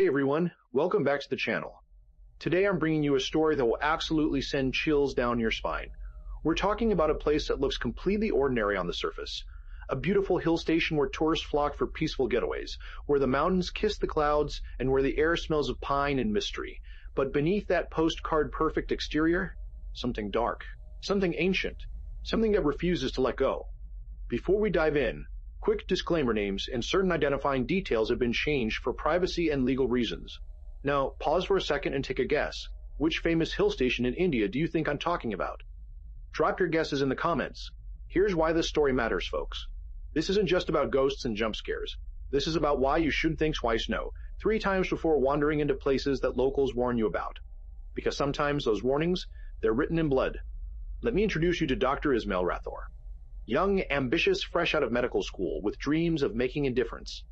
Hey everyone, welcome back to the channel. Today I'm bringing you a story that will absolutely send chills down your spine. We're talking about a place that looks completely ordinary on the surface. A beautiful hill station where tourists flock for peaceful getaways, where the mountains kiss the clouds and where the air smells of pine and mystery. But beneath that postcard perfect exterior, something dark, something ancient, something that refuses to let go. Before we dive in, quick disclaimer: names and certain identifying details have been changed for privacy and legal reasons. Now, pause for a second and take a guess. Which famous hill station in India do you think I'm talking about? Drop your guesses in the comments. Here's why this story matters, folks. This isn't just about ghosts and jump scares. This is about why you should think twice no, 3 times before wandering into places that locals warn you about. Because sometimes those warnings, they're written in blood. Let me introduce you to Dr. Ismail Rathor. Young, ambitious, fresh out of medical school, with dreams of making a difference.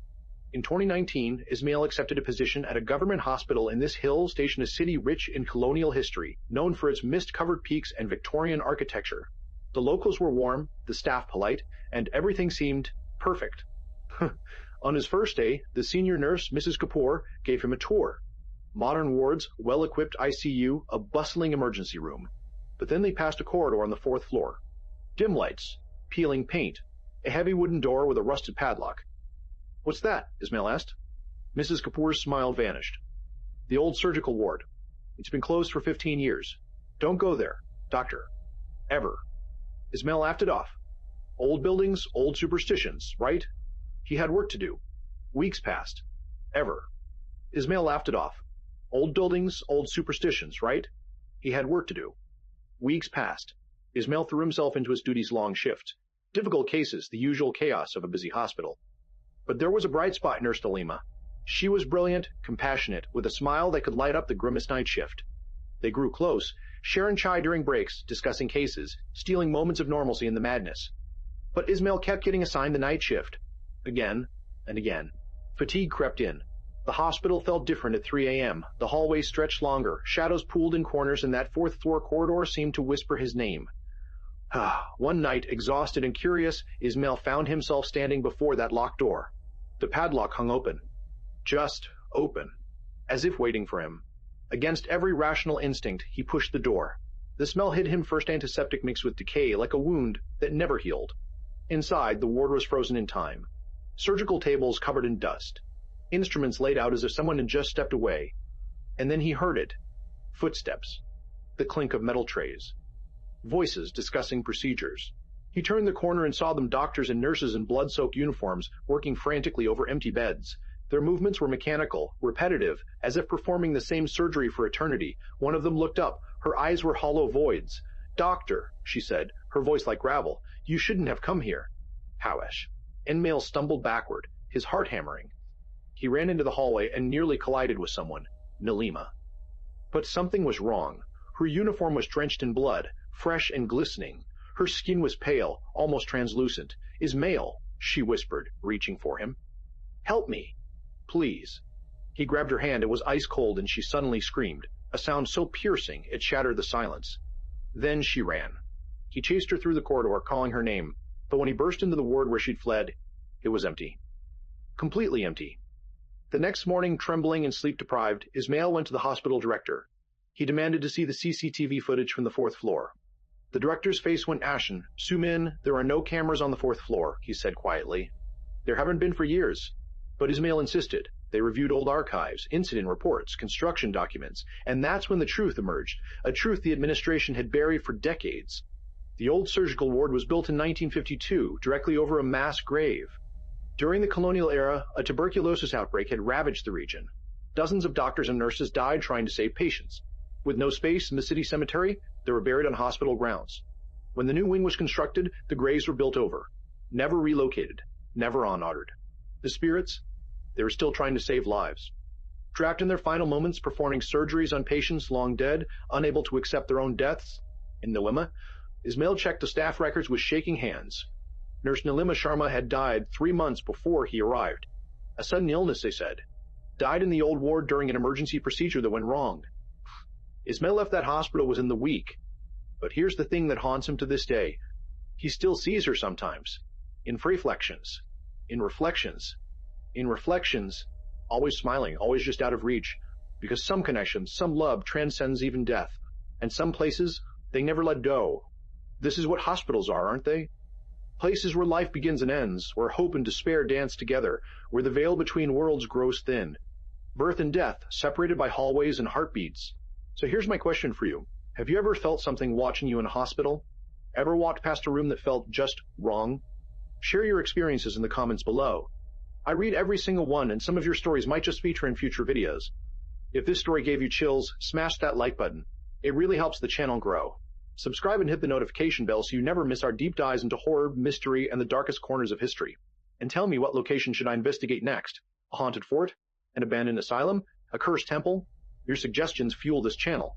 In 2019, Ismail accepted a position at a government hospital in this hill station, a city rich in colonial history, known for its mist-covered peaks and Victorian architecture. The locals were warm, the staff polite, and everything seemed perfect. On his first day, the senior nurse, Mrs. Kapoor, gave him a tour. Modern wards, well-equipped ICU, a bustling emergency room. But then they passed a corridor on the 4th floor. Dim lights, peeling paint, a heavy wooden door with a rusted padlock. "What's that?" Ismail asked. Mrs. Kapoor's smile vanished. "The old surgical ward. It's been closed for 15 years. Don't go there, doctor. Ever." Ismail laughed it off. Old buildings, old superstitions, right? He had work to do. Weeks passed. Ever. Ismail laughed it off. Old buildings, old superstitions, right? He had work to do. Weeks passed. Ismail threw himself into his duty's long shift. Difficult cases, the usual chaos of a busy hospital. But there was a bright spot in Nurse Nalima. She was brilliant, compassionate, with a smile that could light up the grimmest night shift. They grew close, sharing chai during breaks, discussing cases, stealing moments of normalcy in the madness. But Ismail kept getting assigned the night shift. Again and again. Fatigue crept in. The hospital felt different at 3 a.m. The hallways stretched longer, shadows pooled in corners, and that 4th floor corridor seemed to whisper his name. One night, exhausted and curious, Ismail found himself standing before that locked door. The padlock hung open. Just open. As if waiting for him. Against every rational instinct, he pushed the door. The smell hit him, first antiseptic mixed with decay, like a wound that never healed. Inside, the ward was frozen in time. Surgical tables covered in dust. Instruments laid out as if someone had just stepped away. And then he heard it. Footsteps. The clink of metal trays. Voices discussing procedures. He turned the corner and saw them, doctors and nurses in blood-soaked uniforms, working frantically over empty beds. Their movements were mechanical, repetitive, as if performing the same surgery for eternity. One of them looked up. Her eyes were hollow voids. "Doctor," she said, her voice like gravel, "you shouldn't have come here." Howish. Ismail stumbled backward, his heart hammering. He ran into the hallway and nearly collided with someone. Nalima. But something was wrong. Her uniform was drenched in blood, fresh and glistening. Her skin was pale, almost translucent. "Ismail," she whispered, reaching for him. "Help me. Please." He grabbed her hand. It was ice cold, and she suddenly screamed, a sound so piercing it shattered the silence. Then she ran. He chased her through the corridor, calling her name, but when he burst into the ward where she'd fled, it was empty. Completely empty. The next morning, trembling and sleep-deprived, Ismail went to the hospital director. He demanded to see the CCTV footage from the 4th floor. The director's face went ashen. "Sumin, there are no cameras on the 4th floor," he said quietly. "There haven't been for years." But Ismail insisted. They reviewed old archives, incident reports, construction documents, and that's when the truth emerged, a truth the administration had buried for decades. The old surgical ward was built in 1952, directly over a mass grave. During the colonial era, a tuberculosis outbreak had ravaged the region. Dozens of doctors and nurses died trying to save patients. With no space in the city cemetery, they were buried on hospital grounds. When the new wing was constructed, the graves were built over. Never relocated. Never honored. The spirits? They were still trying to save lives. Trapped in their final moments, performing surgeries on patients long dead, unable to accept their own deaths. In Nalima, Ismail checked the staff records with shaking hands. Nurse Nalima Sharma had died 3 months before he arrived. A sudden illness, they said. Died in the old ward during an emergency procedure that went wrong. Ismail left that hospital within the week. But here's the thing that haunts him to this day. He still sees her sometimes. In reflections. In reflections. always smiling, always just out of reach, because some connection, some love transcends even death, and some places, they never let go. This is what hospitals are, aren't they? Places where life begins and ends, where hope and despair dance together, where the veil between worlds grows thin. Birth and death, separated by hallways and heartbeats. So here's my question for you. Have you ever felt something watching you in a hospital? Ever walked past a room that felt just wrong? Share your experiences in the comments below. I read every single one, and some of your stories might just feature in future videos. If this story gave you chills, smash that like button. It really helps the channel grow. Subscribe and hit the notification bell so you never miss our deep dives into horror, mystery, and the darkest corners of history. And tell me, what location should I investigate next? A haunted fort? An abandoned asylum? A cursed temple? Your suggestions fuel this channel.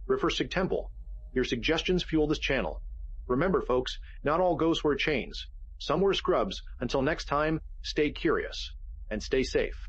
River Sig Temple. Your suggestions fuel this channel. Remember, folks, not all ghosts wear chains. Some wear scrubs. Until next time, stay curious and stay safe.